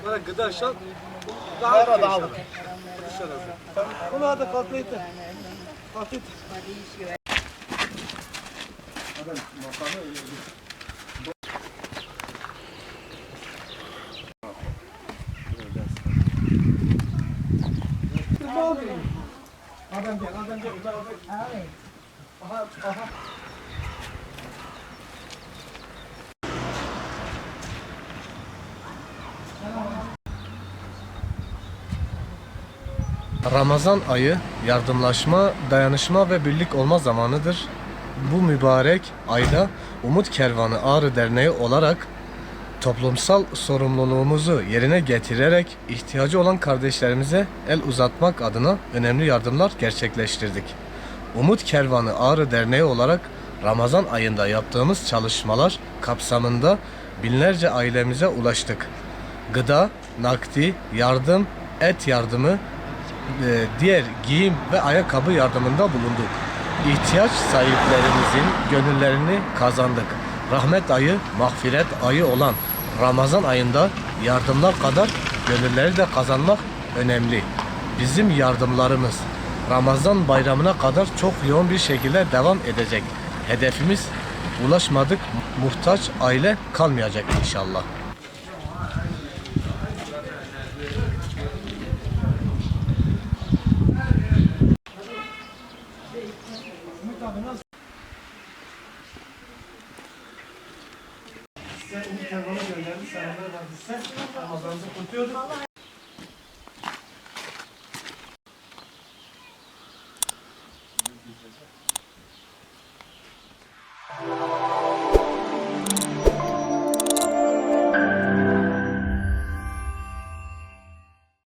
Bana gıda şart. Daha da alın. Bunu hadi kalklayın. Kalklayın. Hadi makamı. Adam gel. Aha. Ramazan ayı yardımlaşma, dayanışma ve birlik olma zamanıdır. Bu mübarek ayda Umut Kervanı Ağrı Derneği olarak toplumsal sorumluluğumuzu yerine getirerek ihtiyacı olan kardeşlerimize el uzatmak adına önemli yardımlar gerçekleştirdik. Umut Kervanı Ağrı Derneği olarak Ramazan ayında yaptığımız çalışmalar kapsamında binlerce ailemize ulaştık. Gıda, nakdi, yardım, et yardımı, diğer giyim ve ayakkabı yardımında bulunduk. İhtiyaç sahiplerimizin gönüllerini kazandık. Rahmet ayı, mağfiret ayı olan Ramazan ayında yardımlar kadar gönülleri de kazanmak önemli. Bizim yardımlarımız Ramazan bayramına kadar çok yoğun bir şekilde devam edecek. Hedefimiz ulaşmadık muhtaç aile kalmayacak inşallah. Size Umut Kervan'a gönderdi. Selamlar var size. Ramazan'ınızı kutluyoruz.